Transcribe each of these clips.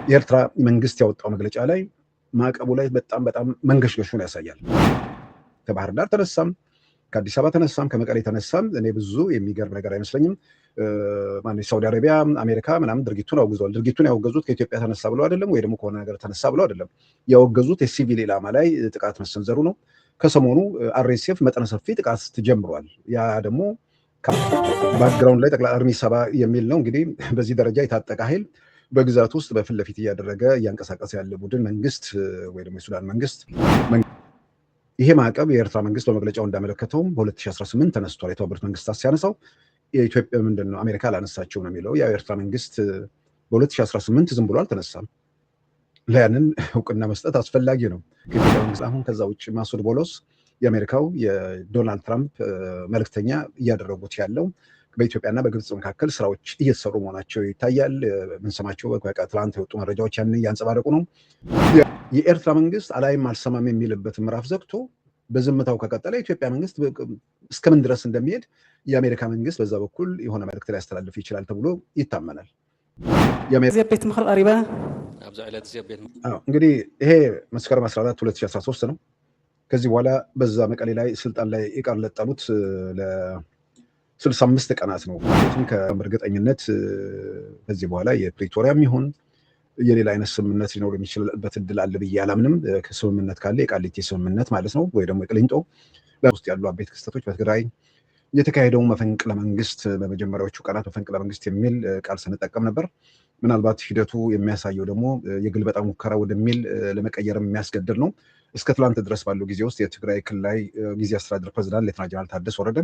የኤርትራ መንግስት ያወጣው መግለጫ ላይ ማዕቀቡ ላይ በጣም መንገሽገሹን ያሳያል። ከባህር ዳር ተነሳም፣ ከአዲስ አበባ ተነሳም፣ ከመቀሌ ተነሳም እኔ ብዙ የሚገርም ነገር አይመስለኝም። ሳውዲ አረቢያ፣ አሜሪካ ምናምን ድርጊቱን አውግዘዋል። ድርጊቱን ያወገዙት ከኢትዮጵያ ተነሳ ብለው አይደለም፣ ወይ ደግሞ ከሆነ ነገር ተነሳ ብለው አይደለም። ያወገዙት የሲቪል ኢላማ ላይ ጥቃት መሰንዘሩ ነው። ከሰሞኑ አርኤስኤፍ መጠነ ሰፊ ጥቃት ጀምሯል። ያ ደግሞ ባክግራውንድ ላይ ጠቅላይ አርሚ ሰባ የሚል ነው። እንግዲህ በዚህ ደረጃ የታጠቀ ኃይል በግዛት ውስጥ በፊት ለፊት እያደረገ እያንቀሳቀሰ ያለ ቡድን መንግስት ወይ ደግሞ የሱዳን መንግስት ይሄ ማዕቀብ የኤርትራ መንግስት በመግለጫው እንዳመለከተውም በ2018 ተነስቷል። የተባበሩት መንግስታት ሲያነሳው የኢትዮጵያ ምንድነው አሜሪካ ላነሳቸው ነው የሚለው። ያው የኤርትራ መንግስት በ2018 ዝም ብሎ አልተነሳም። ለያንን እውቅና መስጠት አስፈላጊ ነው። ከኢትዮጵያ መንግስት አሁን ከዛ ውጭ ማሱድ ቦሎስ የአሜሪካው የዶናልድ ትራምፕ መልእክተኛ እያደረጉት ያለው በኢትዮጵያና በግብጽ መካከል ስራዎች እየተሰሩ መሆናቸው ይታያል። ምንሰማቸው ትላንት የወጡ መረጃዎች ያንን እያንጸባረቁ ነው። የኤርትራ መንግስት አላይም አልሰማም የሚልበት ምዕራፍ ዘግቶ በዝምታው ከቀጠለ የኢትዮጵያ መንግስት እስከምን ድረስ እንደሚሄድ የአሜሪካ መንግስት በዛ በኩል የሆነ መልእክት ሊያስተላልፍ ይችላል ተብሎ ይታመናል። እንግዲህ ይሄ መስከረም 14 2013 ነው። ከዚህ በኋላ በዛ መቀሌ ላይ ስልጣን ላይ የቀለጠሉት ለ65 ቀናት ነው። ማለትም ከእርግጠኝነት ከዚህ በኋላ የፕሪቶሪያም ይሁን የሌላ አይነት ስምምነት ሊኖር የሚችልበት እድል አለ ብዬ አላምንም። ስምምነት ካለ የቃሊቲ ስምምነት ማለት ነው፣ ወይ ደግሞ የቅሊንጦ ውስጥ ያሉ አበይት ክስተቶች በትግራይ የተካሄደው መፈንቅለ መንግስት በመጀመሪያዎቹ ቀናት መፈንቅለ መንግስት የሚል ቃል ስንጠቀም ነበር። ምናልባት ሂደቱ የሚያሳየው ደግሞ የግልበጣ ሙከራ ወደሚል ለመቀየር የሚያስገድድ ነው። እስከ ትላንት ድረስ ባለው ጊዜ ውስጥ የትግራይ ክልላዊ ጊዜ አስተዳደር ፕሬዝዳንት ሌተና ጀነራል ታደሰ ወረደ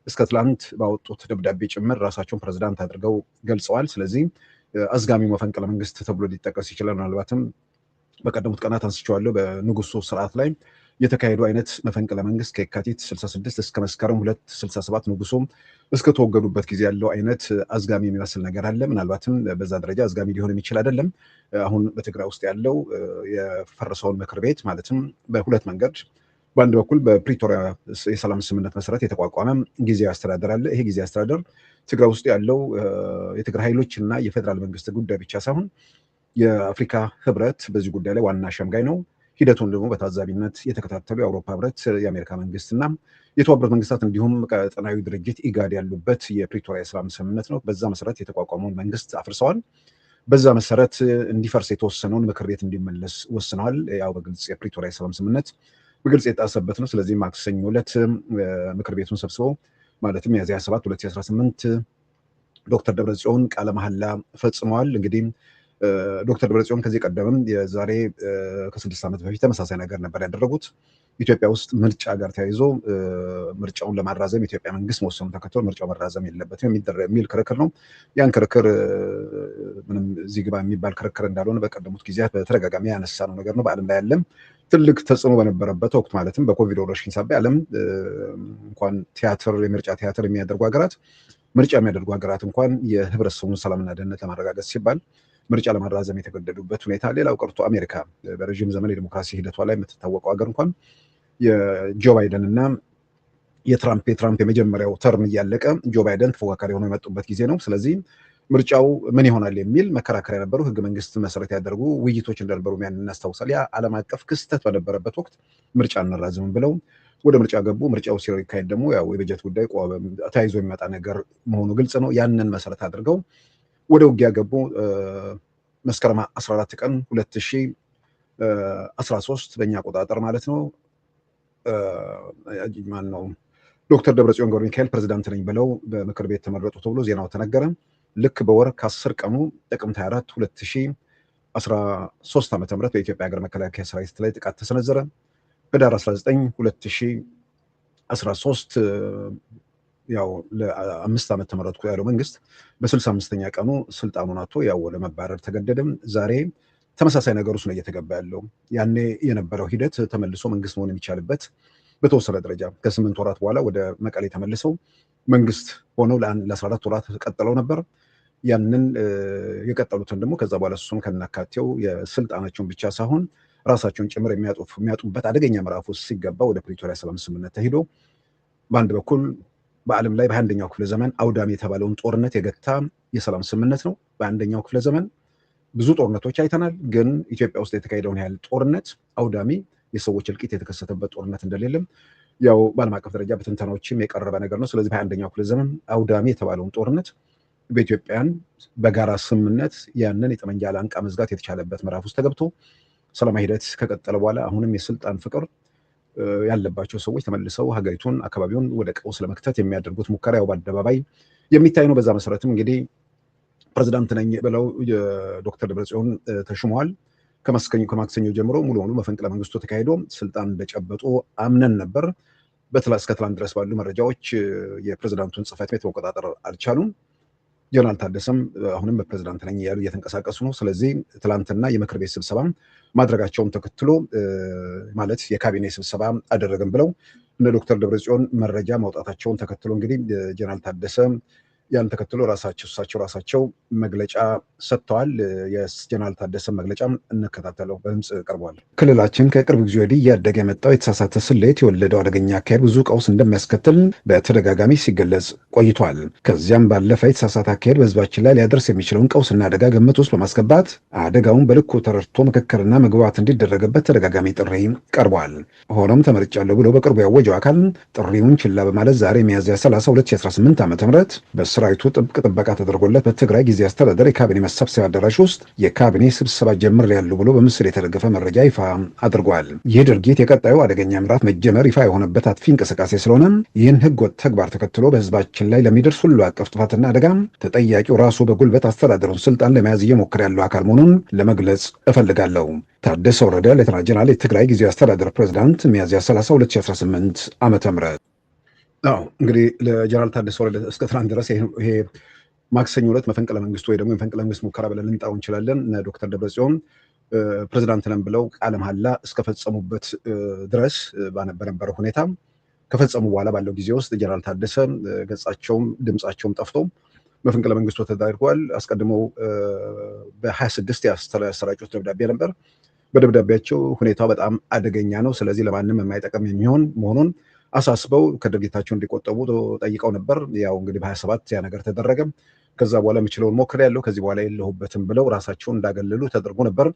እስከ ትላንት ባወጡት ደብዳቤ ጭምር ራሳቸውን ፕሬዝዳንት አድርገው ገልጸዋል። ስለዚህ አዝጋሚው መፈንቅለ መንግስት ተብሎ ሊጠቀስ ይችላል። ምናልባትም በቀደሙት ቀናት አንስቼዋለሁ በንጉሱ ስርዓት ላይ የተካሄዱ አይነት መፈንቅለ መንግስት ከየካቲት 66 እስከ መስከረም 267 ንጉሱም እስከተወገዱበት ጊዜ ያለው አይነት አዝጋሚ የሚመስል ነገር አለ። ምናልባትም በዛ ደረጃ አዝጋሚ ሊሆን የሚችል አይደለም። አሁን በትግራይ ውስጥ ያለው የፈረሰውን ምክር ቤት ማለትም በሁለት መንገድ፣ በአንድ በኩል በፕሪቶሪያ የሰላም ስምምነት መሰረት የተቋቋመ ጊዜያዊ አስተዳደር አለ። ይሄ ጊዜያዊ አስተዳደር ትግራይ ውስጥ ያለው የትግራይ ኃይሎች እና የፌዴራል መንግስት ጉዳይ ብቻ ሳይሆን የአፍሪካ ህብረት በዚህ ጉዳይ ላይ ዋና ሸምጋይ ነው። ሂደቱን ደግሞ በታዛቢነት የተከታተሉ የአውሮፓ ህብረት፣ የአሜሪካ መንግስት እና የተባበሩት መንግስታት እንዲሁም ቀጠናዊ ድርጅት ኢጋድ ያሉበት የፕሪቶሪያ የሰላም ስምምነት ነው። በዛ መሰረት የተቋቋመውን መንግስት አፍርሰዋል። በዛ መሰረት እንዲፈርስ የተወሰነውን ምክር ቤት እንዲመለስ ወስነዋል። ያው በግልጽ የፕሪቶሪያ የሰላም ስምምነት በግልጽ የጣሰበት ነው። ስለዚህ ማክሰኞ ዕለት ምክር ቤቱን ሰብስበው ማለትም ሚያዝያ 7 2018 ዶክተር ደብረጽዮን ቃለ መሐላ ፈጽመዋል። እንግዲህ ዶክተር ደብረጽዮን ከዚህ ቀደምም የዛሬ ከ6 ዓመት በፊት ተመሳሳይ ነገር ነበር ያደረጉት። ኢትዮጵያ ውስጥ ምርጫ ጋር ተያይዞ ምርጫውን ለማራዘም የኢትዮጵያ መንግስት መወሰኑን ተከትሎ ምርጫው መራዘም የለበትም የሚል ክርክር ነው። ያን ክርክር ምንም እዚህ ግባ የሚባል ክርክር እንዳልሆነ በቀደሙት ጊዜያት በተደጋጋሚ ያነሳነው ነገር ነው። በዓለም ላይ ያለም ትልቅ ተጽዕኖ በነበረበት ወቅት ማለትም በኮቪድ ወረርሽኝ ሳቢያ ዓለም እንኳን ቲያትር የምርጫ ቲያትር የሚያደርጉ ሀገራት ምርጫ የሚያደርጉ ሀገራት እንኳን የህብረተሰቡን ሰላምና ደህንነት ለማረጋገጥ ሲባል ምርጫ ለማራዘም የተገደዱበት ሁኔታ፣ ሌላው ቀርቶ አሜሪካ በረዥም ዘመን የዲሞክራሲ ሂደቷ ላይ የምትታወቀው ሀገር እንኳን የጆ ባይደን እና የትራምፕ የመጀመሪያው ተርም እያለቀ ጆ ባይደን ተፎካካሪ ሆነው የመጡበት ጊዜ ነው። ስለዚህ ምርጫው ምን ይሆናል የሚል መከራከሪያ ነበሩ። ህገ መንግስት መሰረት ያደርጉ ውይይቶች እንደነበሩ ያን እናስታውሳል። ያ ዓለም አቀፍ ክስተት በነበረበት ወቅት ምርጫ እናራዝም ብለው ወደ ምርጫ ገቡ። ምርጫው ሲካሄድ ደግሞ ያው የበጀት ጉዳይ ተያይዞ የሚመጣ ነገር መሆኑ ግልጽ ነው። ያንን መሰረት አድርገው ወደ ውጊያ ገቡ። መስከረም 14 ቀን 2013 በእኛ አቆጣጠር ማለት ነው። ማን ነው ዶክተር ደብረጽዮን ገብረ ሚካኤል ፕሬዝዳንት ነኝ ብለው በምክር ቤት ተመረጡ ተብሎ ዜናው ተነገረ። ልክ በወር ከ10 ቀኑ ጥቅምት 24 2013 ዓ.ም በኢትዮጵያ ሀገር መከላከያ ሰራዊት ላይ ጥቃት ተሰነዘረ። ህዳር 19 2013 ያው ለ5 ዓመት ተመረጥኩ ያለው መንግስት በ65ኛ ቀኑ ስልጣኑን አጥቶ ያው ለመባረር ተገደደም። ዛሬ ተመሳሳይ ነገር ውስጥ ነው እየተገባ ያለው። ያኔ የነበረው ሂደት ተመልሶ መንግስት መሆን የሚቻልበት በተወሰነ ደረጃ ከ8 ወራት በኋላ ወደ መቀሌ ተመልሰው መንግስት ሆነው ለ14 ወራት ቀጥለው ነበር። ያንን የቀጠሉትን ደግሞ ከዛ በኋላ እሱም ከናካቴው የስልጣናቸውን ብቻ ሳይሆን ራሳቸውን ጭምር የሚያጡበት አደገኛ ምዕራፍ ውስጥ ሲገባ ወደ ፕሪቶሪያ ሰላም ስምምነት ተሄዶ በአንድ በኩል በዓለም ላይ በ21ኛው ክፍለ ዘመን አውዳሚ የተባለውን ጦርነት የገታ የሰላም ስምምነት ነው። በ21ኛው ክፍለ ዘመን ብዙ ጦርነቶች አይተናል። ግን ኢትዮጵያ ውስጥ የተካሄደውን ያህል ጦርነት አውዳሚ የሰዎች እልቂት የተከሰተበት ጦርነት እንደሌለም ያው በዓለም አቀፍ ደረጃ በትንተናዎችም የቀረበ ነገር ነው። ስለዚህ በ21ኛው ክፍለ ዘመን አውዳሚ የተባለውን ጦርነት በኢትዮጵያን በጋራ ስምምነት ያንን የጠመንጃ ላንቃ መዝጋት የተቻለበት ምዕራፍ ውስጥ ተገብቶ ሰላማዊ ሂደት ከቀጠለ በኋላ አሁንም የስልጣን ፍቅር ያለባቸው ሰዎች ተመልሰው ሀገሪቱን አካባቢውን ወደ ቀውስ ለመክተት የሚያደርጉት ሙከራ ያው በአደባባይ የሚታይ ነው። በዛ መሰረትም እንግዲህ ፕሬዝዳንት ነኝ ብለው የዶክተር ደብረጽዮን ተሹመዋል። ከማክሰኞ ጀምሮ ሙሉ በሙሉ መፈንቅለ መንግስቱ ተካሂዶ ስልጣን እንደጨበጡ አምነን ነበር። እስከ ትላንት ድረስ ባሉ መረጃዎች የፕሬዝዳንቱን ጽህፈት ቤት መቆጣጠር አልቻሉም። ጀነራል ታደሰም አሁንም በፕሬዝዳንት ነኝ እያሉ እየተንቀሳቀሱ ነው። ስለዚህ ትላንትና የምክር ቤት ስብሰባ ማድረጋቸውን ተከትሎ ማለት የካቢኔ ስብሰባ አደረግን ብለው እነ ዶክተር ደብረጽዮን መረጃ ማውጣታቸውን ተከትሎ እንግዲህ ጀነራል ታደሰ ያን ተከትሎ እሳቸው ራሳቸው መግለጫ ሰጥተዋል። የጀነራል ታደሰ መግለጫ እንከታተለው፣ በድምፅ ቀርቧል። ክልላችን ከቅርብ ጊዜ ወዲህ እያደገ የመጣው የተሳሳተ ስሌት የወለደው አደገኛ አካሄድ ብዙ ቀውስ እንደሚያስከትል በተደጋጋሚ ሲገለጽ ቆይቷል። ከዚያም ባለፈ የተሳሳተ አካሄድ በህዝባችን ላይ ሊያደርስ የሚችለውን ቀውስና አደጋ ግምት ውስጥ በማስገባት አደጋውን በልኩ ተረድቶ ምክክርና መግባባት እንዲደረግበት ተደጋጋሚ ጥሪ ቀርቧል። ሆኖም ተመርጫለሁ ብሎ በቅርቡ ያወጀው አካል ጥሪውን ችላ በማለት ዛሬ ሚያዝያ 30 2018 ዓ.ም ሰራዊቱ ጥብቅ ጥበቃ ተደርጎለት በትግራይ ጊዜ አስተዳደር የካቢኔ መሰብሰቢያ አዳራሽ ውስጥ የካቢኔ ስብሰባ ጀምሬያለሁ ብሎ በምስል የተደገፈ መረጃ ይፋ አድርጓል። ይህ ድርጊት የቀጣዩ አደገኛ ምዕራፍ መጀመር ይፋ የሆነበት አጥፊ እንቅስቃሴ ስለሆነ ይህን ህገወጥ ተግባር ተከትሎ በህዝባችን ላይ ለሚደርስ ሁሉ አቀፍ ጥፋትና አደጋ ተጠያቂው ራሱ በጉልበት አስተዳደሩን ስልጣን ለመያዝ እየሞከረ ያለው አካል መሆኑን ለመግለጽ እፈልጋለሁ። ታደሰ ወረደ ሌተና ጀነራል የትግራይ ጊዜ አስተዳደር ፕሬዝዳንት ሚያዝያ 30 2018 ዓ.ም። እንግዲህ ለጀነራል ታደሰ ወረደ እስከ ትናንት ድረስ ይሄ ማክሰኞ ዕለት መፈንቅለ መንግስቱ ወይ ደግሞ የመፈንቅለ መንግስት ሙከራ ብለን ልንጠራው እንችላለን። ዶክተር ደብረጽዮን ፕሬዝዳንት ነን ብለው ቃለ መሐላ እስከፈጸሙበት ድረስ በነበረው ሁኔታ ከፈጸሙ በኋላ ባለው ጊዜ ውስጥ ጀነራል ታደሰ ገጻቸውም ድምጻቸውም ጠፍቶ መፈንቅለ መንግስቱ ተደርጓል። አስቀድመው በ26 ያሰራጩት ደብዳቤ ነበር። በደብዳቤያቸው ሁኔታው በጣም አደገኛ ነው፣ ስለዚህ ለማንም የማይጠቅም የሚሆን መሆኑን አሳስበው ከድርጊታቸው እንዲቆጠቡ ጠይቀው ነበር። ያው እንግዲህ በ27 ያ ነገር ተደረገ። ከዛ በኋላ የምችለውን ሞክሬያለሁ፣ ከዚህ በኋላ የለሁበትም ብለው ራሳቸውን እንዳገለሉ ተደርጎ ነበር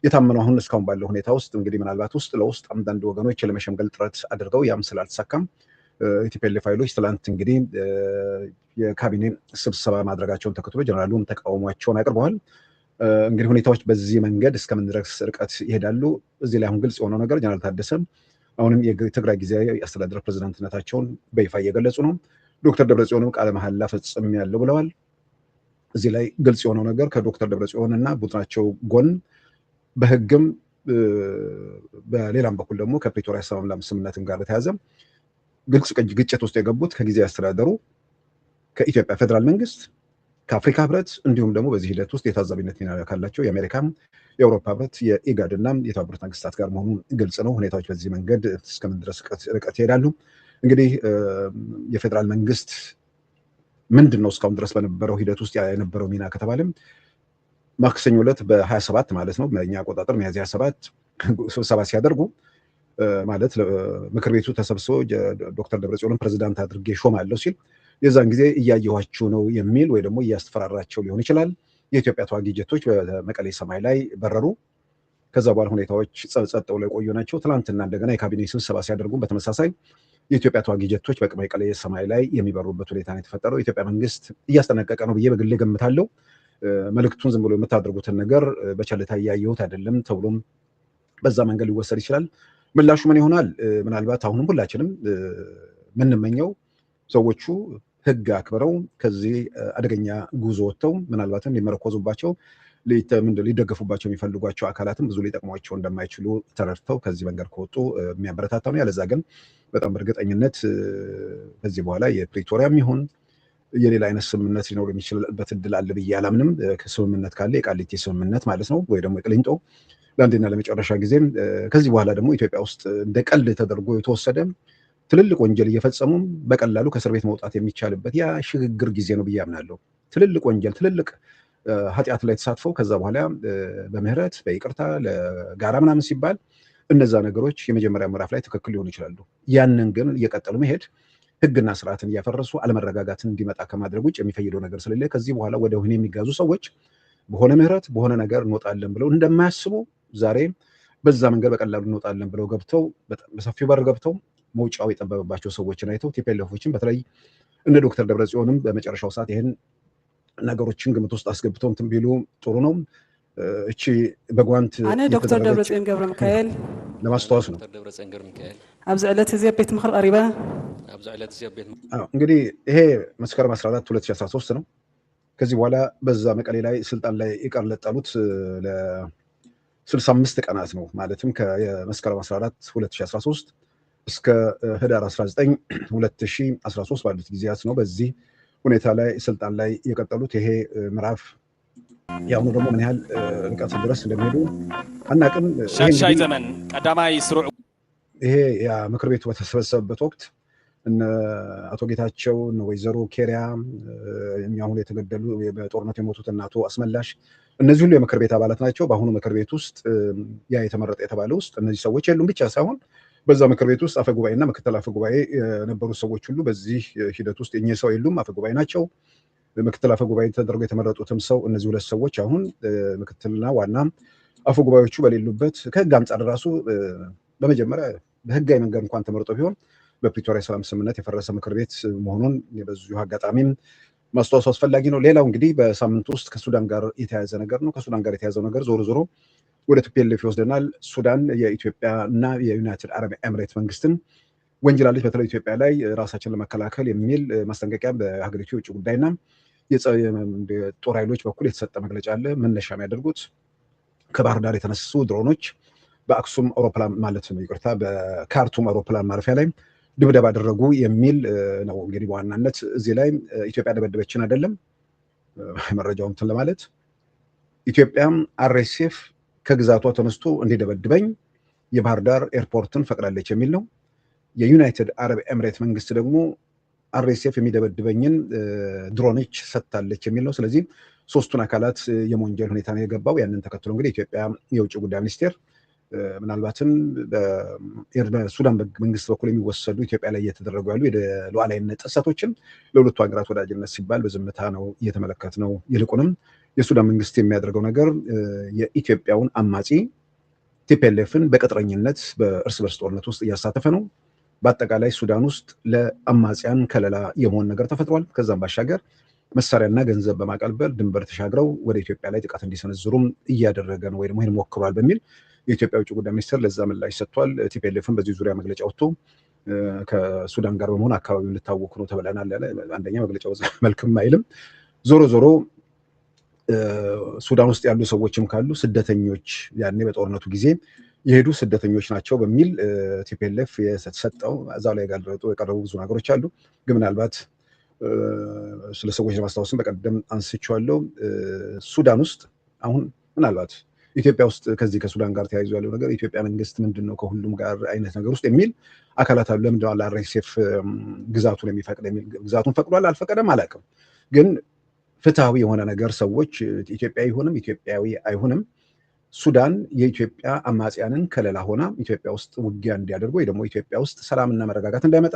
የታመነው። አሁን እስካሁን ባለው ሁኔታ ውስጥ እንግዲህ ምናልባት ውስጥ ለውስጥ አንዳንድ ወገኖች ለመሸምገል ጥረት አድርገው ያም ስላልተሳካም የቲፒኤልኤፍ ኃይሎች ትላንት እንግዲህ የካቢኔ ስብሰባ ማድረጋቸውን ተከትሎ ጀነራሉም ተቃውሟቸውን አቅርበዋል። እንግዲህ ሁኔታዎች በዚህ መንገድ እስከምን ድረስ ርቀት ይሄዳሉ? እዚህ ላይ አሁን ግልጽ የሆነው ነገር ጀነራል ታደሰ አሁንም የትግራይ ጊዜያዊ አስተዳደር ፕሬዝዳንትነታቸውን በይፋ እየገለጹ ነው። ዶክተር ደብረጽዮንም ቃለ መሐላ ፈጽሜያለሁ ብለዋል። እዚህ ላይ ግልጽ የሆነው ነገር ከዶክተር ደብረጽዮን እና ቡድናቸው ጎን በህግም በሌላም በኩል ደግሞ ከፕሪቶሪያ ሰላም ስምምነትም ጋር በተያያዘ ግልጽ ግጭት ውስጥ የገቡት ከጊዜያዊ አስተዳደሩ ከኢትዮጵያ ፌዴራል መንግስት ከአፍሪካ ህብረት እንዲሁም ደግሞ በዚህ ሂደት ውስጥ የታዛቢነት ሚና ካላቸው የአሜሪካም የአውሮፓ ህብረት የኢጋድ እና የተባበሩት መንግስታት ጋር መሆኑ ግልጽ ነው። ሁኔታዎች በዚህ መንገድ እስከምን ድረስ ርቀት ይሄዳሉ? እንግዲህ የፌዴራል መንግስት ምንድን ነው እስካሁን ድረስ በነበረው ሂደት ውስጥ የነበረው ሚና ከተባለም ማክሰኞ ዕለት በ27 ማለት ነው በእኛ አቆጣጠር ሚያዝያ 27 ስብሰባ ሲያደርጉ ማለት ምክር ቤቱ ተሰብስቦ ዶክተር ደብረጽዮንን ፕሬዝዳንት አድርጌ ሾማለሁ ሲል የዛን ጊዜ እያየኋችሁ ነው የሚል ወይ ደግሞ እያስፈራራቸው ሊሆን ይችላል። የኢትዮጵያ ተዋጊ ጀቶች በመቀሌ ሰማይ ላይ በረሩ። ከዛ በኋላ ሁኔታዎች ጸጥ ብለው የቆዩ ናቸው። ትናንትና እንደገና የካቢኔ ስብሰባ ሲያደርጉ በተመሳሳይ የኢትዮጵያ ተዋጊ ጀቶች በመቀሌ ሰማይ ላይ የሚበሩበት ሁኔታ ነው የተፈጠረው። የኢትዮጵያ መንግስት እያስጠነቀቀ ነው ብዬ በግሌ ገምታለሁ። መልእክቱን ዝም ብሎ የምታደርጉትን ነገር በቸልታ እያየሁት አይደለም ተብሎም በዛ መንገድ ሊወሰድ ይችላል። ምላሹ ምን ይሆናል? ምናልባት አሁንም ሁላችንም ምንመኘው ሰዎቹ ህግ አክብረው ከዚህ አደገኛ ጉዞ ወጥተው ምናልባትም ሊመረኮዙባቸው ሊደገፉባቸው የሚፈልጓቸው አካላትም ብዙ ሊጠቅሟቸው እንደማይችሉ ተረድተው ከዚህ መንገድ ከወጡ የሚያበረታታ ነው። ያለዛ ግን በጣም በእርግጠኝነት ከዚህ በኋላ የፕሪቶሪያም ይሁን የሌላ አይነት ስምምነት ሊኖር የሚችልበት እድል አለ ብዬ አላምንም። ከስምምነት ካለ የቃሊቲ ስምምነት ማለት ነው ወይ ደግሞ የቅሊንጦ ለአንዴና ለመጨረሻ ጊዜም ከዚህ በኋላ ደግሞ ኢትዮጵያ ውስጥ እንደ ቀልድ ተደርጎ የተወሰደ ትልልቅ ወንጀል እየፈጸሙ በቀላሉ ከእስር ቤት መውጣት የሚቻልበት ያ ሽግግር ጊዜ ነው ብዬ አምናለሁ። ትልልቅ ወንጀል ትልልቅ ኃጢአት ላይ ተሳትፈው ከዛ በኋላ በምህረት በይቅርታ ለጋራ ምናምን ሲባል እነዛ ነገሮች የመጀመሪያ ምዕራፍ ላይ ትክክል ሊሆኑ ይችላሉ። ያንን ግን እየቀጠሉ መሄድ ህግና ስርዓትን እያፈረሱ አለመረጋጋትን እንዲመጣ ከማድረግ ውጭ የሚፈይደው ነገር ስለሌለ ከዚህ በኋላ ወደ ወህኒ የሚጋዙ ሰዎች በሆነ ምህረት በሆነ ነገር እንወጣለን ብለው እንደማያስቡ ዛሬ በዛ መንገድ በቀላሉ እንወጣለን ብለው ገብተው በሰፊው በር ገብተው መውጫው የጠበበባቸው ሰዎችን አይተው ቲፒኤልኤፎችን በተለይ እነ ዶክተር ደብረጽዮንም በመጨረሻው ሰዓት ይሄን ነገሮችን ግምት ውስጥ አስገብተው እንትን ቢሉ ጥሩ ነው። እቺ በጓንት አነ ዶክተር ደብረጽዮን ገብረ ሚካኤል ለማስተዋወስ ነው። አብዚ ዕለት እዚ ቤት ምክር ቀሪበ እንግዲህ ይሄ መስከረም 14 2013 ነው። ከዚህ በኋላ በዛ መቀሌ ላይ ስልጣን ላይ ይቀርለጠሉት ለ65 ቀናት ነው። ማለትም ከመስከረም 14 2013 እስከ ህዳር 19 2013 ባሉት ጊዜያት ነው በዚህ ሁኔታ ላይ ስልጣን ላይ የቀጠሉት። ይሄ ምዕራፍ ያሁኑ ደግሞ ምን ያህል ርቀት ድረስ እንደሚሄዱ አናቅም። ሻሻይ ዘመን ቀዳማይ ስሩዕ ይሄ ያ ምክር ቤቱ በተሰበሰበበት ወቅት እነ አቶ ጌታቸው እነ ወይዘሮ ኬሪያ አሁን የተገደሉ በጦርነት የሞቱት እና አቶ አስመላሽ እነዚህ ሁሉ የምክር ቤት አባላት ናቸው። በአሁኑ ምክር ቤት ውስጥ ያ የተመረጠ የተባለ ውስጥ እነዚህ ሰዎች የሉም ብቻ ሳይሆን በዛ ምክር ቤት ውስጥ አፈጉባኤና ምክትል አፈጉባኤ የነበሩት ሰዎች ሁሉ በዚህ ሂደት ውስጥ እኚህ ሰው የሉም፣ አፈጉባኤ ናቸው። ምክትል አፈጉባኤ ተደርጎ የተመረጡትም ሰው እነዚህ ሁለት ሰዎች አሁን ምክትልና ዋና አፈጉባኤዎቹ በሌሉበት ከህግ አንጻር ራሱ በመጀመሪያ በህጋዊ መንገድ እንኳን ተመርጦ ቢሆን በፕሪቶሪያ ሰላም ስምምነት የፈረሰ ምክር ቤት መሆኑን በዚሁ አጋጣሚም ማስተዋወስ አስፈላጊ ነው። ሌላው እንግዲህ በሳምንት ውስጥ ከሱዳን ጋር የተያያዘ ነገር ነው። ከሱዳን ጋር የተያያዘው ነገር ዞሮ ዞሮ ወደ ቲፒኤልኤፍ ይወስደናል። ሱዳን የኢትዮጵያ እና የዩናይትድ አረብ ኤምሬት መንግስትን ወንጅላለች። በተለይ ኢትዮጵያ ላይ ራሳችን ለመከላከል የሚል ማስጠንቀቂያ በሀገሪቱ የውጭ ጉዳይና የጦር ኃይሎች በኩል የተሰጠ መግለጫ አለ። መነሻ የሚያደርጉት ከባህር ዳር የተነሱ ድሮኖች በአክሱም አውሮፕላን ማለት ነው ይቅርታ፣ በካርቱም አውሮፕላን ማረፊያ ላይ ድብደባ አደረጉ የሚል ነው። እንግዲህ በዋናነት እዚህ ላይ ኢትዮጵያ ደበደበችን አይደለም መረጃውን እንትን ለማለት ኢትዮጵያም አርኤስኤፍ ከግዛቷ ተነስቶ እንዲደበድበኝ የባህር ዳር ኤርፖርትን ፈቅዳለች የሚል ነው። የዩናይትድ አረብ ኤምሬት መንግስት ደግሞ አርኤስኤፍ የሚደበድበኝን ድሮኖች ሰጥታለች የሚል ነው። ስለዚህ ሶስቱን አካላት የመወንጀል ሁኔታ ነው የገባው። ያንን ተከትሎ እንግዲህ ኢትዮጵያ የውጭ ጉዳይ ሚኒስቴር ምናልባትም በሱዳን መንግስት በኩል የሚወሰዱ ኢትዮጵያ ላይ እየተደረጉ ያሉ የሉዓላዊነት ጥሰቶችን ለሁለቱ ሀገራት ወዳጅነት ሲባል በዝምታ ነው እየተመለከት ነው። ይልቁንም የሱዳን መንግስት የሚያደርገው ነገር የኢትዮጵያውን አማጺ ቲፒኤልኤፍን በቅጥረኝነት በእርስ በርስ ጦርነት ውስጥ እያሳተፈ ነው። በአጠቃላይ ሱዳን ውስጥ ለአማጽያን ከለላ የመሆን ነገር ተፈጥሯል። ከዛም ባሻገር መሳሪያና ገንዘብ በማቀልበል ድንበር ተሻግረው ወደ ኢትዮጵያ ላይ ጥቃት እንዲሰነዝሩም እያደረገ ነው ወይ ደግሞ ይህን ሞክሯል በሚል የኢትዮጵያ ውጭ ጉዳይ ሚኒስቴር ለዛ ምላሽ ሰጥቷል። ቲፒኤልኤፍን በዚህ ዙሪያ መግለጫ ወጥቶ ከሱዳን ጋር በመሆን አካባቢውን ልታወኩ ነው ተብለናል ያለ አንደኛ መግለጫው መልክም አይልም። ዞሮ ዞሮ ሱዳን ውስጥ ያሉ ሰዎችም ካሉ ስደተኞች ያኔ በጦርነቱ ጊዜ የሄዱ ስደተኞች ናቸው በሚል ቲፒኤልኤፍ የተሰጠው እዛው ላይ የቀረቡ ብዙ ነገሮች አሉ። ግን ምናልባት ስለ ሰዎች ለማስታወስም በቀደም አንስቼዋለሁ። ሱዳን ውስጥ አሁን ምናልባት ኢትዮጵያ ውስጥ ከዚህ ከሱዳን ጋር ተያይዞ ያለው ነገር ኢትዮጵያ መንግስት ምንድነው ከሁሉም ጋር አይነት ነገር ውስጥ የሚል አካላት አሉ። ለምንድነው አርኤስኤፍ ግዛቱን የሚፈቅድ የሚል ግዛቱን ፈቅዷል አልፈቀደም አላውቅም። ግን ፍትሃዊ የሆነ ነገር ሰዎች ኢትዮጵያ ይሁንም ኢትዮጵያዊ አይሁንም ሱዳን የኢትዮጵያ አማጽያንን ከለላ ሆና ኢትዮጵያ ውስጥ ውጊያ እንዲያደርጉ ወይ ደግሞ ኢትዮጵያ ውስጥ ሰላምና መረጋጋት እንዳይመጣ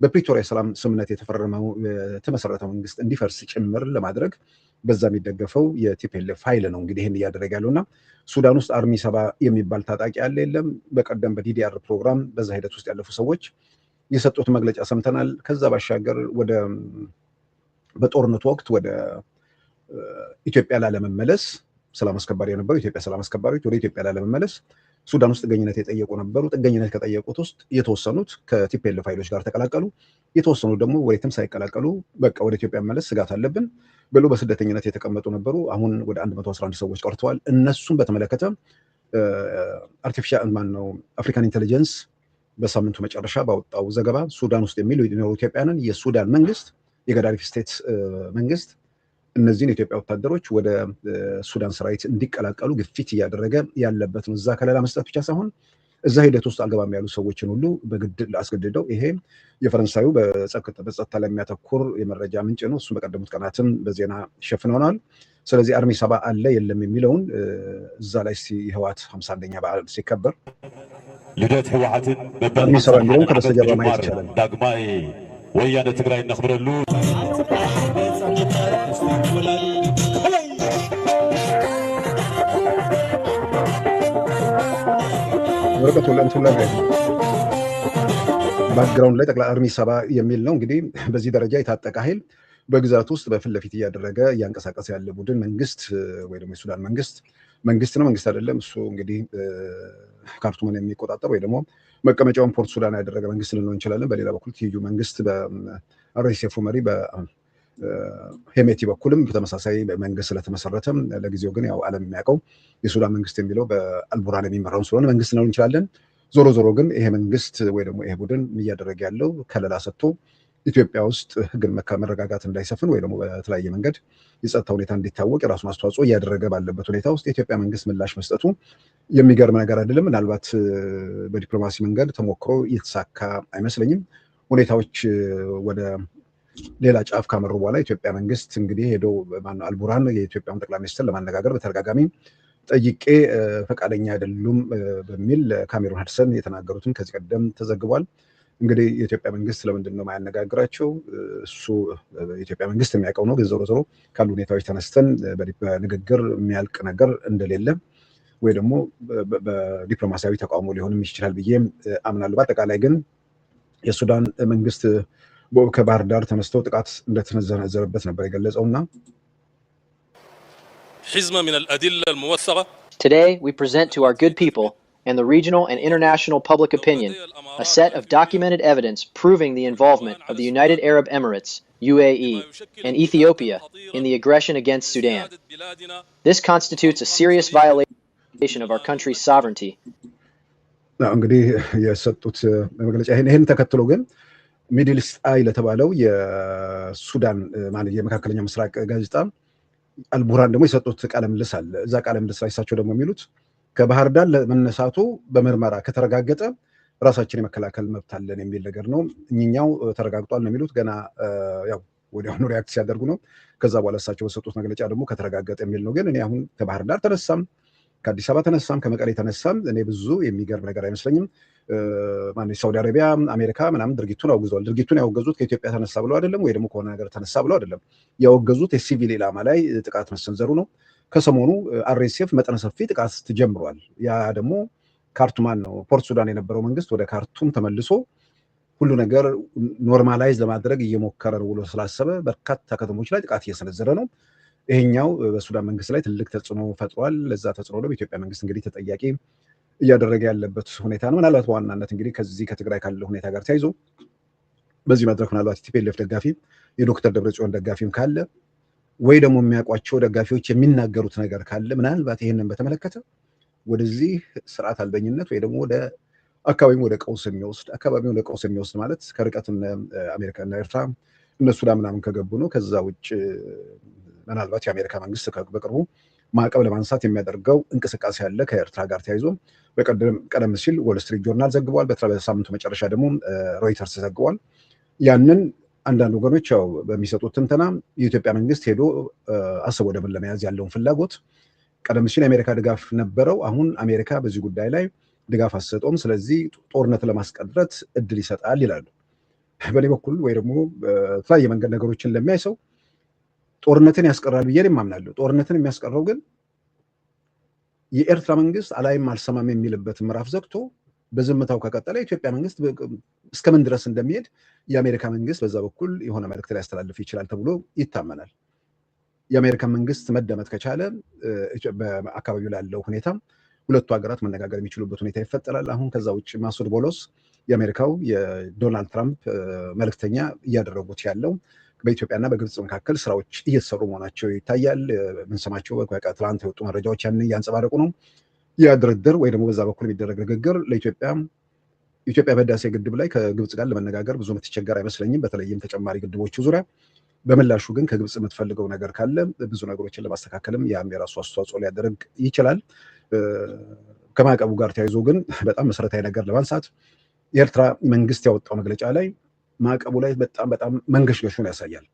በፕሪቶሪያ ሰላም ስምምነት የተፈረመው የተመሰረተው መንግስት እንዲፈርስ ጭምር ለማድረግ በዛ የሚደገፈው የቲፒኤልኤፍ ኃይል ነው እንግዲህ ይህን እያደረገ ያለውና ሱዳን ውስጥ አርሚ 70 የሚባል ታጣቂ አለ የለም። በቀደም በዲዲአር ፕሮግራም በዛ ሂደት ውስጥ ያለፉ ሰዎች የሰጡት መግለጫ ሰምተናል። ከዛ ባሻገር ወደ በጦርነቱ ወቅት ወደ ኢትዮጵያ ላለመመለስ ሰላም አስከባሪ የነበሩ ኢትዮጵያ ሰላም አስከባሪዎች ወደ ኢትዮጵያ ላለመመለስ ሱዳን ውስጥ ጥገኝነት የጠየቁ ነበሩ። ጥገኝነት ከጠየቁት ውስጥ የተወሰኑት ከቲፒኤልኤፍ ኃይሎች ጋር ተቀላቀሉ። የተወሰኑት ደግሞ ወዴትም ሳይቀላቀሉ በቃ ወደ ኢትዮጵያ መመለስ ስጋት አለብን ብሎ በስደተኝነት የተቀመጡ ነበሩ። አሁን ወደ 111 ሰዎች ቀርተዋል። እነሱም በተመለከተ አርቲፊሻል ማን ነው አፍሪካን ኢንቴሊጀንስ በሳምንቱ መጨረሻ ባወጣው ዘገባ ሱዳን ውስጥ የሚኖሩ ኢትዮጵያንን የሱዳን መንግስት የጋዳፊ ስቴት መንግስት እነዚህን የኢትዮጵያ ወታደሮች ወደ ሱዳን ሰራዊት እንዲቀላቀሉ ግፊት እያደረገ ያለበት ነው። እዛ ከለላ መስጠት ብቻ ሳይሆን እዛ ሂደት ውስጥ አልገባም ያሉ ሰዎችን ሁሉ በግድ አስገድደው ይሄ የፈረንሳዩ በጸጥታ ላይ የሚያተኩር የመረጃ ምንጭ ነው። እሱም በቀደሙት ቀናትም በዜና ሸፍነውናል። ስለዚህ አርሚ 70 አለ የለም የሚለውን እዛ ላይ ህወሓት 51ኛ በዓል ሲከበር ልደት ህወሓትን አርሚ 70 የሚለውን ከበስተጀርባ ማየት ይቻላል። ዳግማይ ወያነ ትግራይ እናክብረሉ ወረቀቱ ለእንትን ላይ ባክግራውንድ ላይ ጠቅላይ አርሚ 70 የሚል ነው። እንግዲህ በዚህ ደረጃ የታጠቀ ኃይል በግዛት ውስጥ በፊት ለፊት እያደረገ እያንቀሳቀሰ ያለ ቡድን መንግስት ወይ ደግሞ የሱዳን መንግስት ነው መንግስት አይደለም እሱ እንግዲህ ካርቱምን የሚቆጣጠር ወይ ደግሞ መቀመጫውን ፖርት ሱዳን ያደረገ መንግስት ልንለው እንችላለን። በሌላ በኩል ትይዩ መንግስት በአርኤስኤፍ መሪ በሄሜቲ በኩልም በተመሳሳይ መንግስት ስለተመሰረተ ለጊዜው ግን ያው ዓለም የሚያውቀው የሱዳን መንግስት የሚለው በአልቡርሃን የሚመራው ስለሆነ መንግስት ልንለው እንችላለን። ዞሮ ግን ይሄ መንግስት ወይ ደግሞ ይሄ ቡድን እያደረገ ያለው ከለላ ሰጥቶ ኢትዮጵያ ውስጥ ህግን መረጋጋት እንዳይሰፍን ወይ ደግሞ በተለያየ መንገድ የጸጥታ ሁኔታ እንዲታወቅ የራሱን አስተዋጽኦ እያደረገ ባለበት ሁኔታ ውስጥ የኢትዮጵያ መንግስት ምላሽ መስጠቱ የሚገርም ነገር አይደለም። ምናልባት በዲፕሎማሲ መንገድ ተሞክሮ እየተሳካ አይመስለኝም። ሁኔታዎች ወደ ሌላ ጫፍ ካመሩ በኋላ የኢትዮጵያ መንግስት እንግዲህ ሄዶ አልቡርሃን የኢትዮጵያን ጠቅላይ ሚኒስትር ለማነጋገር በተደጋጋሚ ጠይቄ ፈቃደኛ አይደሉም በሚል ካሜሩን ሀድሰን የተናገሩትን ከዚህ ቀደም ተዘግቧል። እንግዲህ የኢትዮጵያ መንግስት ለምንድን ነው የማያነጋግራቸው? እሱ የኢትዮጵያ መንግስት የሚያውቀው ነው። ዞሮ ካሉ ሁኔታዎች ተነስተን በንግግር የሚያልቅ ነገር እንደሌለ ወይ ደግሞ በዲፕሎማሲያዊ ተቃውሞ ሊሆንም ይችላል ብዬ አምናለሁ። በአጠቃላይ ግን የሱዳን መንግስት ከባህር ዳር ተነስተው ጥቃት እንደተሰነዘረበት ነበር የገለጸውና Today we present to our good people and the regional and international public opinion a set of documented evidence proving the involvement of the United Arab Emirates, UAE, and Ethiopia in the aggression against Sudan. This constitutes a serious violation of our country's sovereignty. እንግዲህ የሰጡት መግለጫ ይሄን ተከትሎ ግን ሚድል ኢስት አይ ለተባለው የሱዳን ማለት የመካከለኛው ምስራቅ ጋዜጣ አልቡርሃን ደግሞ የሰጡት ቃለ ምልልስ አለ። እዛ ቃለ ምልልስ ላይ እሳቸው ደግሞ የሚሉት ከባህር ዳር ለመነሳቱ በምርመራ ከተረጋገጠ ራሳችን የመከላከል መብት አለን የሚል ነገር ነው። እኛው ተረጋግጧል ነው የሚሉት። ገና ያው ወዲያውኑ ሪያክት ሲያደርጉ ነው። ከዛ በኋላ እሳቸው በሰጡት መግለጫ ደግሞ ከተረጋገጠ የሚል ነው። ግን እኔ አሁን ከባህር ዳር ተነሳም ከአዲስ አበባ ተነሳም ከመቀሌ ተነሳም እኔ ብዙ የሚገርም ነገር አይመስለኝም። ሳውዲ አረቢያ አሜሪካ ምናምን ድርጊቱን አውግዘዋል። ድርጊቱን ያወገዙት ከኢትዮጵያ ተነሳ ብለው አይደለም ወይ ደግሞ ከሆነ ነገር ተነሳ ብለው አይደለም። ያወገዙት የሲቪል ኢላማ ላይ ጥቃት መሰንዘሩ ነው። ከሰሞኑ አርኤስኤፍ መጠነ ሰፊ ጥቃት ጀምሯል። ያ ደግሞ ካርቱማን ነው ፖርት ሱዳን የነበረው መንግስት ወደ ካርቱም ተመልሶ ሁሉ ነገር ኖርማላይዝ ለማድረግ እየሞከረ ነው ብሎ ስላሰበ በርካታ ከተሞች ላይ ጥቃት እየሰነዘረ ነው። ይሄኛው በሱዳን መንግስት ላይ ትልቅ ተጽዕኖ ፈጥሯል። ለዛ ተጽዕኖ ደግሞ የኢትዮጵያ መንግስት እንግዲህ ተጠያቂ እያደረገ ያለበት ሁኔታ ነው። ምናልባት በዋናነት እንግዲህ ከዚህ ከትግራይ ካለው ሁኔታ ጋር ተያይዞ በዚህ መድረክ ምናልባት ቲፒኤልኤፍ ደጋፊ የዶክተር ደብረጽዮን ደጋፊም ካለ ወይ ደግሞ የሚያውቋቸው ደጋፊዎች የሚናገሩት ነገር ካለ ምናልባት ይሄንን በተመለከተ ወደዚህ ስርዓት አልበኝነት ወይ ደግሞ ወደ አካባቢው ወደ ቀውስ የሚወስድ ማለት ከርቀት አሜሪካና ኤርትራ እነሱ ምናምን ከገቡ ነው። ከዛ ውጭ ምናልባት የአሜሪካ መንግስት በቅርቡ ማዕቀብ ለማንሳት የሚያደርገው እንቅስቃሴ አለ ከኤርትራ ጋር ተያይዞ ቀደም ሲል ዎል ስትሪት ጆርናል ዘግቧል። በሳምንቱ መጨረሻ ደግሞ ሮይተርስ ዘግቧል። ያንን አንዳንድ ወገኖች ያው በሚሰጡት ትንተና የኢትዮጵያ መንግስት ሄዶ አሰብ ወደብን ለመያዝ ያለውን ፍላጎት ቀደም ሲል የአሜሪካ ድጋፍ ነበረው። አሁን አሜሪካ በዚህ ጉዳይ ላይ ድጋፍ አትሰጠውም፣ ስለዚህ ጦርነት ለማስቀረት እድል ይሰጣል ይላሉ። በሌላ በኩል ወይ ደግሞ በተለያየ መንገድ ነገሮችን ለሚያይ ሰው ጦርነትን ያስቀራል ብዬ የማምናለሁ። ጦርነትን የሚያስቀረው ግን የኤርትራ መንግስት አላይም አልሰማም የሚልበት ምዕራፍ ዘግቶ በዝምታው ከቀጠለ የኢትዮጵያ መንግስት እስከምን ድረስ እንደሚሄድ የአሜሪካ መንግስት በዛ በኩል የሆነ መልእክት ሊያስተላልፍ ይችላል ተብሎ ይታመናል። የአሜሪካ መንግስት መደመጥ ከቻለ በአካባቢው ላለው ሁኔታ ሁለቱ ሀገራት መነጋገር የሚችሉበት ሁኔታ ይፈጠራል። አሁን ከዛ ውጭ ማሱድ ቦሎስ የአሜሪካው የዶናልድ ትራምፕ መልእክተኛ እያደረጉት ያለው በኢትዮጵያና በግብጽ መካከል ስራዎች እየተሰሩ መሆናቸው ይታያል። ምንሰማቸው ትላንት የወጡ መረጃዎች ያንን እያንጸባረቁ ነው። ያ ድርድር ወይ ደግሞ በዛ በኩል የሚደረግ ንግግር ኢትዮጵያ በህዳሴ ግድብ ላይ ከግብጽ ጋር ለመነጋገር ብዙ የምትቸገር አይመስለኝም፣ በተለይም ተጨማሪ ግድቦቹ ዙሪያ። በምላሹ ግን ከግብጽ የምትፈልገው ነገር ካለ ብዙ ነገሮችን ለማስተካከልም ያም የራሱ አስተዋጽኦ ሊያደርግ ይችላል። ከማዕቀቡ ጋር ተያይዞ ግን በጣም መሰረታዊ ነገር ለማንሳት የኤርትራ መንግስት ያወጣው መግለጫ ላይ ማዕቀቡ ላይ በጣም መንገሽገሹን ያሳያል።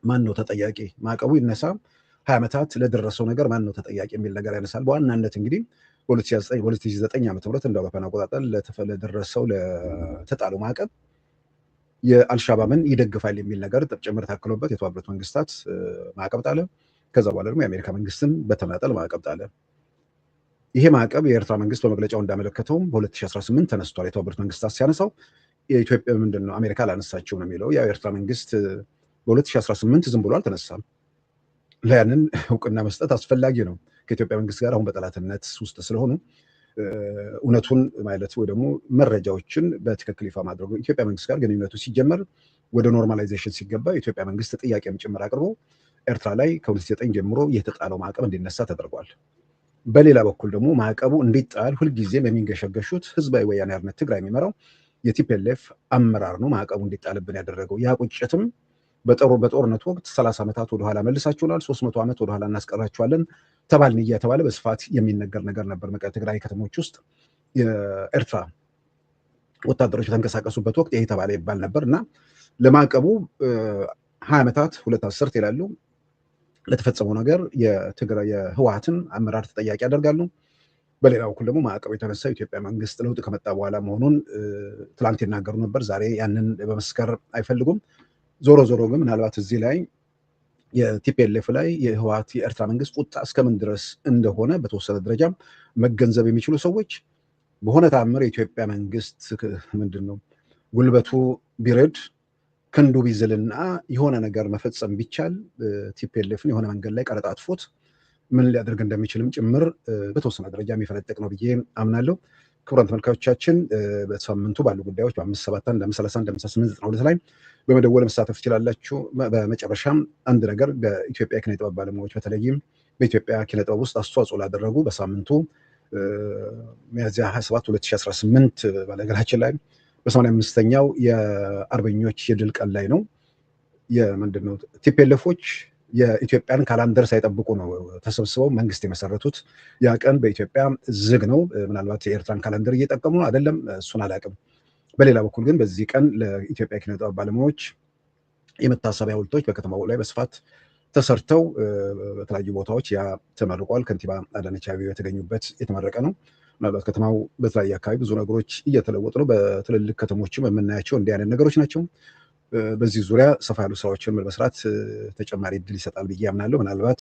ማን ነው ተጠያቂ? ማዕቀቡ ይነሳ 20 ዓመታት ለደረሰው ነገር ማን ነው ተጠያቂ የሚል ነገር ያነሳል። በዋናነት እንግዲህ በ2009 ዓ.ም እንደ አውሮፓውያን አቆጣጠር ለደረሰው ለተጣለው ማዕቀብ የአልሻባብን ይደግፋል የሚል ነገር ጭምር ታክሎበት የተባበሩት መንግስታት ማዕቀብ ጣለ። ከዛ በኋላ ደግሞ የአሜሪካ መንግስትም በተናጠል ማዕቀብ ጣለ። ይሄ ማዕቀብ የኤርትራ መንግስት በመግለጫው እንዳመለከተው በ2018 ተነስቷል። የተባበሩት መንግስታት ሲያነሳው የኢትዮጵያ ምንድነው አሜሪካ ላነሳቸው ነው የሚለው። ያው የኤርትራ መንግስት በ2018 ዝም ብሎ አልተነሳም። ለያንን እውቅና መስጠት አስፈላጊ ነው። ከኢትዮጵያ መንግስት ጋር አሁን በጠላትነት ውስጥ ስለሆኑ እውነቱን ማለት ወይ ደግሞ መረጃዎችን በትክክል ይፋ ማድረጉ ኢትዮጵያ መንግስት ጋር ግንኙነቱ ሲጀመር ወደ ኖርማላይዜሽን ሲገባ የኢትዮጵያ መንግስት ጥያቄም ጭምር አቅርቦ ኤርትራ ላይ ከ2009 ጀምሮ የተጣለው ማዕቀብ እንዲነሳ ተደርጓል። በሌላ በኩል ደግሞ ማዕቀቡ እንዲጣል ሁልጊዜም የሚንገሸገሹት ህዝባዊ ወያኔ ሓርነት ትግራይ የሚመራው የቲፒኤልኤፍ አመራር ነው ማዕቀቡ እንዲጣልብን ያደረገው። ያ ቁጭትም በጦርነቱ ወቅት 30 ዓመታት ወደኋላ መልሳችሁናል፣ 300 ዓመት ወደኋላ እናስቀራችኋለን ተባልን እየተባለ በስፋት የሚነገር ነገር ነበር። ትግራይ ከተሞች ውስጥ የኤርትራ ወታደሮች በተንቀሳቀሱበት ወቅት ይሄ ተባለ ይባል ነበር እና ለማዕቀቡ 20 ዓመታት 2 አስርት ይላሉ። ለተፈጸመው ነገር የትግራይ የህወሓትን አመራር ተጠያቂ ያደርጋሉ። በሌላ በኩል ደግሞ ማዕቀቡ የተነሳው ኢትዮጵያ መንግስት ለውጥ ከመጣ በኋላ መሆኑን ትላንት ይናገሩ ነበር። ዛሬ ያንን በመስከር አይፈልጉም። ዞሮ ዞሮ ግን ምናልባት እዚህ ላይ የቲፒኤልኤፍ ላይ የህወሓት የኤርትራ መንግስት ቁጣ እስከምን ድረስ እንደሆነ በተወሰነ ደረጃ መገንዘብ የሚችሉ ሰዎች በሆነ ተአምር የኢትዮጵያ መንግስት ምንድነው ጉልበቱ ቢረድ ክንዱ ቢዝልና የሆነ ነገር መፈጸም ቢቻል ቲፒኤልኤፍን የሆነ መንገድ ላይ ቀረጣጥፎት ምን ሊያደርግ እንደሚችልም ጭምር በተወሰነ ደረጃ የሚፈነጥቅ ነው ብዬ አምናለሁ። ክቡራን ተመልካቾቻችን በሳምንቱ ባሉ ጉዳዮች በ571 531 558 ላይ በመደወል መሳተፍ ትችላላችሁ። በመጨረሻም አንድ ነገር በኢትዮጵያ ኪነ ጥበብ ባለሙያዎች በተለይም በኢትዮጵያ ኪነ ጥበብ ውስጥ አስተዋጽኦ ላደረጉ በሳምንቱ ሚያዝያ 27 2018 ባለሀገራችን ላይ በ85ኛው የአርበኞች የድል ቀን ላይ ነው የምንድነው ቲፒኤልኤፎች የኢትዮጵያን ካላንደር ሳይጠብቁ ነው ተሰብስበው መንግስት የመሰረቱት። ያ ቀን በኢትዮጵያ ዝግ ነው። ምናልባት የኤርትራን ካላንደር እየጠቀሙ ነው አይደለም፣ እሱን አላውቅም። በሌላ በኩል ግን በዚህ ቀን ለኢትዮጵያ ኪነ ጥበብ ባለሙያዎች የመታሰቢያ ሐውልቶች በከተማው ላይ በስፋት ተሰርተው በተለያዩ ቦታዎች ያ ተመርቋል። ከንቲባ አዳነች አቤቤ የተገኙበት የተመረቀ ነው። ምናልባት ከተማው በተለያየ አካባቢ ብዙ ነገሮች እየተለወጡ ነው። በትልልቅ ከተሞችም የምናያቸው እንዲህ አይነት ነገሮች ናቸው። በዚህ ዙሪያ ሰፋ ያሉ ስራዎችን መስራት ተጨማሪ እድል ይሰጣል ብዬ አምናለሁ። ምናልባት